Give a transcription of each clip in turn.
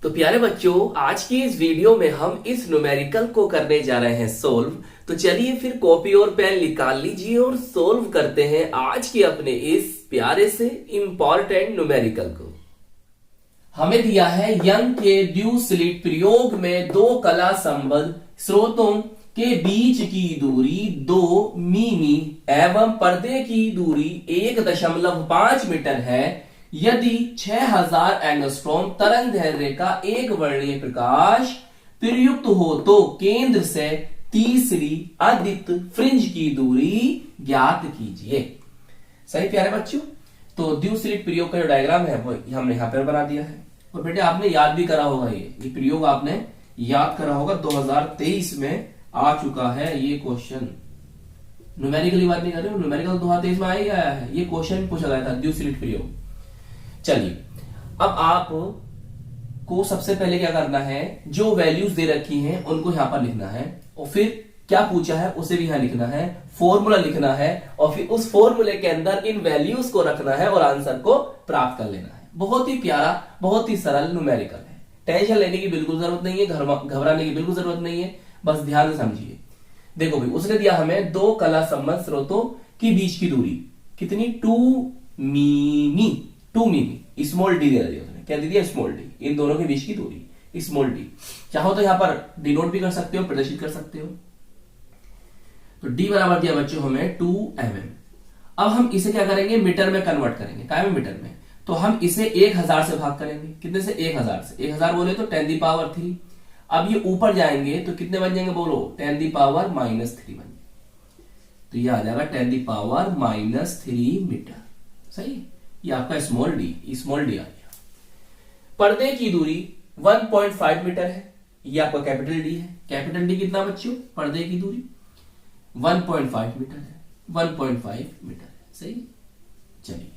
तो प्यारे बच्चों, आज की इस वीडियो में हम इस न्यूमेरिकल को करने जा रहे हैं सोल्व। तो चलिए फिर कॉपी और पेन निकाल लीजिए और सोल्व करते हैं आज के अपने इस प्यारे से इंपॉर्टेंट न्यूमेरिकल को। हमें दिया है यंग के ड्यू स्लिट प्रयोग में दो कला संबद्ध स्रोतों के बीच की दूरी 2 मिमी एवं पर्दे की दूरी 1.5 मीटर है। यदि 6000 एंगस्ट्रॉम तरंग दैर्ध्य का एक वर्णीय प्रकाश प्रयुक्त हो तो केंद्र से तीसरी अदित फ्रिंज की दूरी ज्ञात कीजिए। सही प्यारे बच्चों, तो ड्यू स्लिट प्रयोग का जो डायग्राम है वो हमने यहां पर बना दिया है। और बेटे आपने याद भी करा होगा, ये प्रयोग आपने याद करा होगा, 2023 में आ चुका है ये क्वेश्चन। न्यूमेरिकल बात नहीं कर रहे हो, न्यूमेरिकल 2023 में आया है, ये क्वेश्चन पूछा गया था ड्यू स्लिट प्रयोग। चलिए अब आप को सबसे पहले क्या करना है, जो वैल्यूज दे रखी हैं उनको यहां पर लिखना है और फिर क्या पूछा है उसे भी यहां लिखना है, फॉर्मूला लिखना है और फिर उस फॉर्मूले के अंदर इन वैल्यूज को रखना है और आंसर को प्राप्त कर लेना है। बहुत ही प्यारा, बहुत ही सरल न्यूमेरिकल है। टेंशन लेने की बिल्कुल जरूरत नहीं है, घबराने की बिल्कुल जरूरत नहीं है, बस ध्यान से समझिए। देखो भाई, उसने दिया हमें दो कला संबद्ध स्रोतों के बीच की दूरी कितनी, 2 मिमी, स्मॉल डी दे दिया उसने। क्या दे दिया? Small D. इन दोनों के बीच की दूरी स्मॉल डी, चाहो तो यहां पर डिनोट भी कर सकते हो, प्रदर्शित कर सकते हो। तो डी बराबर दिया बच्चों हमें 2 mm। अब हम इसे क्या करेंगे, मीटर में कन्वर्ट करेंगे। काय में? मीटर में। तो हम इसे 1000 से भाग करेंगे। कितने से? 1000 से। 1000 बोले तो 10⁻3। अब ये ऊपर जाएंगे तो कितने बन जाएंगे बोलो? 10⁻³ बन जाएंगे। तो ये आ जाएगा 10⁻³ मीटर। सही, ये आपका स्मॉल डी आ गया। पर्दे की दूरी 1.5 मीटर है, ये आपका कैपिटल डी है। कैपिटल डी कितना बच्चों? पर्दे की दूरी 1.5 मीटर है, 1.5 मीटर है। सही। चलिए,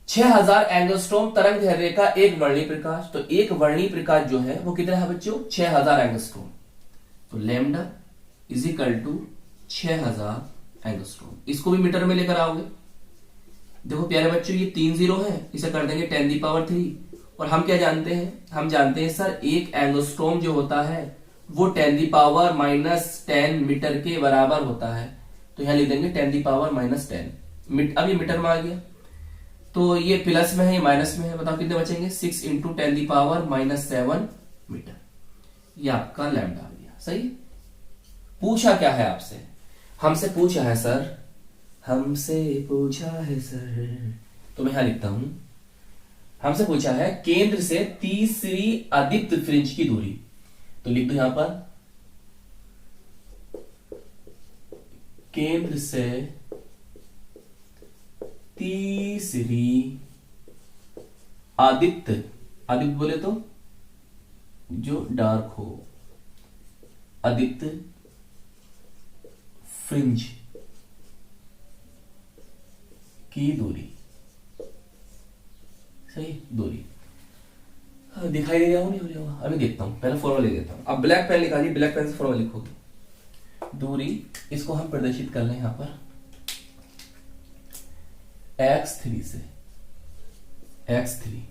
6000 एंगस्ट्रॉम तरंग दैर्ध्य का एक वर्णीय प्रकाश, तो एक वर्णीय प्रकाश जो है वो कितना है बच्चों? 6000 एंगस्ट्रॉम। तो lambda is equal to 6000 angstrom. इसको भी मीटर में लेकर आओगे। देखो प्यारे बच्चों, ये 3 0 है, इसे कर देंगे 10⁻3। और हम क्या जानते हैं? हम जानते हैं सर, एक एंगस्ट्रॉम जो होता है वो 10⁻⁻10 मीटर के बराबर होता है। तो यहां लिख देंगे 10⁻⁻10। अब ये मीटर में आ गया, तो ये प्लस में है, ये माइनस में है। बताओ कितने बचेंगे? 6 × 10⁻⁻7 मीटर। ये आपका लैम्डा आ गया। सही। पूछा क्या है आपसे? हमसे पूछा है सर, हमसे पूछा है सर, तो मैं यहां लिखता हूं, हमसे पूछा है केंद्र से तीसरी अदित फ्रिंज की दूरी। तो लिख दो यहां पर, केंद्र से तीसरी आदित्य बोले तो जो डार्क हो, आदित्य फ्रिंज की दूरी। सही, दूरी दिखाई दे रहा हो? नहीं हो रहा होगा? अभी देखता हूं, पहले फॉर्मूला ले देता हूं। अब ब्लैक पेन निकालिए, ब्लैक पेन से फॉर्मूला लिखोगे। दूरी, इसको हम प्रदर्शित कर लें यहां पर x3 से, x3।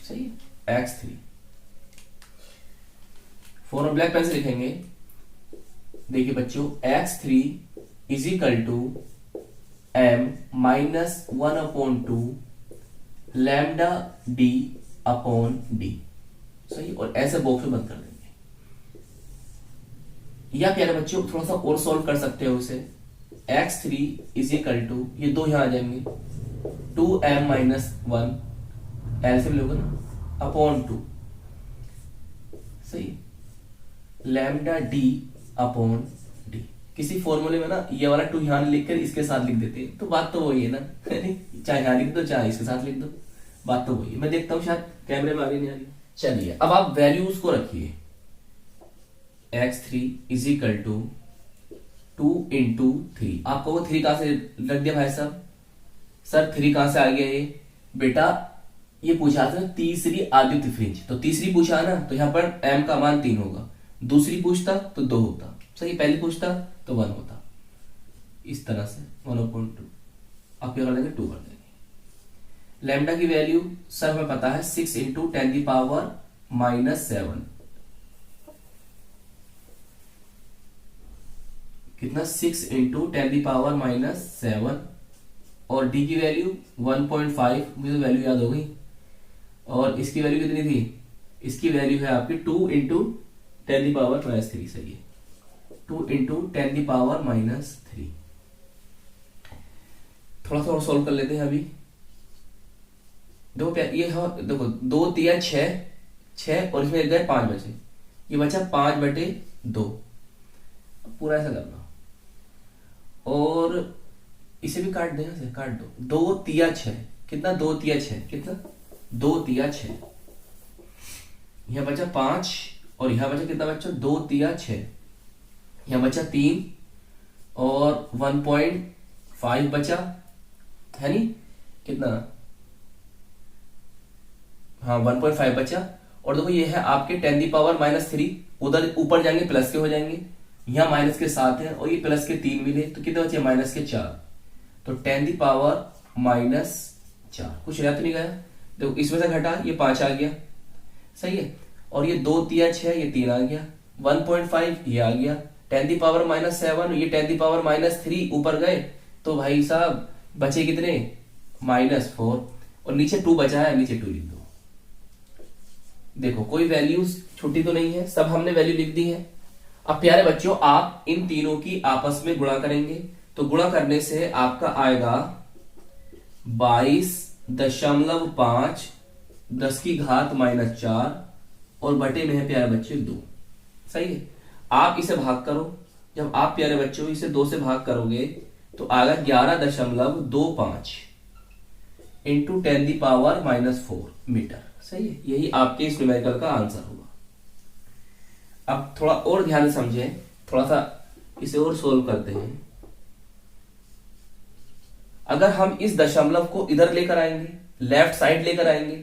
सही, x3 फॉर्मूला ब्लैक पेन से लिखेंगे। देखिए बच्चों, x3 is equal to m-1/2 lambda D upon D. सही, और ऐसे बॉक्स में बंद कर देंगे। या प्यारे बच्चों थोड़ा सा और सॉल्व कर सकते हो इसे। x3 इज इक्वल टू, ये दो यहां आ जाएंगे, 2m-1 ऐसे लोगे ना, अपॉन 2। सही, लैम्डा डी अपॉन डी। किसी फॉर्मूले में ना ये वाला 2 यहां लिखकर इसके साथ लिख देते हैं, तो बात तो वही है ना। चाहे यहां लिख दो, चाहे इसके साथ लिख दो, बात तो वही है। मैं देखता हूं शायद कैमरे में आ रही नहीं आ रही। चलिए अब आप वैल्यूज को रखिए। x3 is equal to 2 × 3। आपको वो 3 कहां से रख दिया भाई साहब? सर 3 कहां से आ गया ये? बेटा ये पूछा था तीसरी आदित्य फ्रिंज, तो तीसरी पूछा ना, तो यहां पर m का मान 3 होगा। दूसरी पूछता तो 2 होता। सही, पहली पूछता तो 1 होता। इस तरह से 1/2 आप क्या कर देंगे? 2 कर देंगे। लैम्डा की वैल्यू सर हमें पता है 6 इंटू 10⁻⁻7। कितना? 6 इंटू 10⁻⁻7। और डी की वैल्यू 1.5, मुझे तो वैल्यू याद हो गई। और इसकी वैल्यू कितनी थी? इसकी वैल्यू है आपकी 2 इंटू 10⁻⁻3। सही है, 2 इंटू 10⁻⁻3। थोड़ा सा और सोल्व कर लेते हैं अभी। देखो ये देखो 2 तिया 6 और इसमें गए 5 बचे, ये बचा 5/2। पूरा ऐसा करना और इसे भी काट देना, से काट दो। 2 तिया 6 कितना? 2 तिया 6 कितना? 2 तिया 6। यहां बचा 5 और यहां बचा कितना बच्चों? 2 तिया 6। यहां बचा 3 और 1.5 बचा है नी? कितना? हाँ 1.5 बचा। और देखो ये है आपके 10⁻⁻3, उधर ऊपर जाएंगे प्लस के हो जाएंगे, यहाँ माइनस के 7 है और ये प्लस के 3 मिले तो कितने बचे? माइनस के 4। तो 10⁻⁻4 कुछ रह तो नहीं गया? देखो इसमें से घटा ये 5 आ गया, सही है। और ये 2 तिया 6 ये 3 आ गया, 1.5 ये आ गया, 10⁻⁻7 ये 10⁻⁻3 ऊपर गए तो भाई साहब बचे कितने? -4। और नीचे 2 बचा है, नीचे 2 लिख दो। देखो कोई वैल्यूज छुट्टी तो नहीं है, सब हमने वैल्यू लिख दी है। अब प्यारे बच्चों आप इन तीनों की आपस में गुणा करेंगे, तो गुणा करने से आपका आएगा 22.5 10⁻⁻4 और बटे में है प्यारे बच्चे 2। सही है। आप इसे भाग करो, जब आप प्यारे बच्चों इसे 2 से भाग करोगे तो आएगा 11.25 इंटू 10⁻⁻4 मीटर। सही है, यही आपके इस न्यूमेरिकल का आंसर होगा। अब थोड़ा और ध्यान से समझें, थोड़ा सा इसे और सोल्व करते हैं। अगर हम इस दशमलव को इधर लेकर आएंगे, लेफ्ट साइड लेकर आएंगे,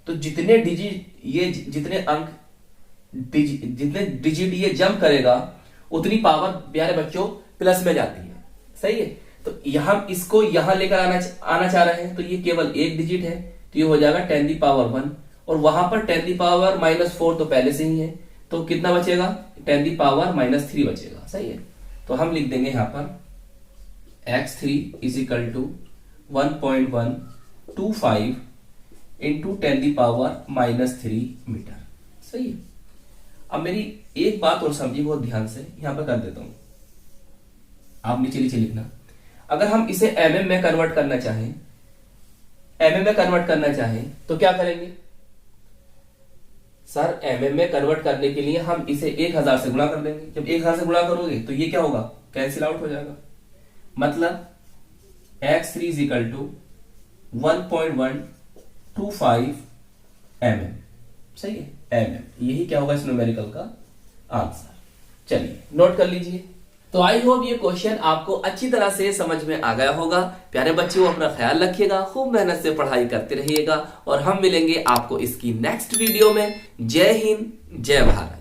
तो जितने डिजिट ये जितने अंक जितने डिजिट ये जंप करेगा उतनी पावर प्यारे बच्चों प्लस में जाती है। सही है। तो यहां इसको यहां लेकर आना चाह रहे हैं तो ये केवल एक डिजिट है, तो ये हो जाएगा 10⁻1 और वहां पर 10⁻⁻4 तो पहले से ही है, तो कितना बचेगा? 10⁻⁻3 बचेगा। सही है। तो हम लिख देंगे यहां पर x3 = 1.125 इंटू 10⁻⁻3 मीटर। सही है। अब मेरी एक बात और समझिए बहुत ध्यान से, यहां पर कर देता हूं, आप नीचे नीचे लिखना। अगर हम इसे mm में कन्वर्ट करना चाहें तो क्या करेंगे सर? mm में कन्वर्ट करने के लिए हम इसे 1000 से गुणा कर देंगे। जब 1000 से गुणा करोगे तो ये क्या होगा? कैंसिल आउट हो जाएगा। मतलब x3 = 1.125 mm। सही है, mm। यही क्या होगा इस न्यूमेरिकल का आंसर। चलिए नोट कर लीजिए। तो आई होप ये क्वेश्चन आपको अच्छी तरह से समझ में आ गया होगा। प्यारे बच्चों अपना ख्याल रखिएगा, खूब मेहनत से पढ़ाई करते रहिएगा और हम मिलेंगे आपको इसकी नेक्स्ट वीडियो में। जय हिंद, जय भारत।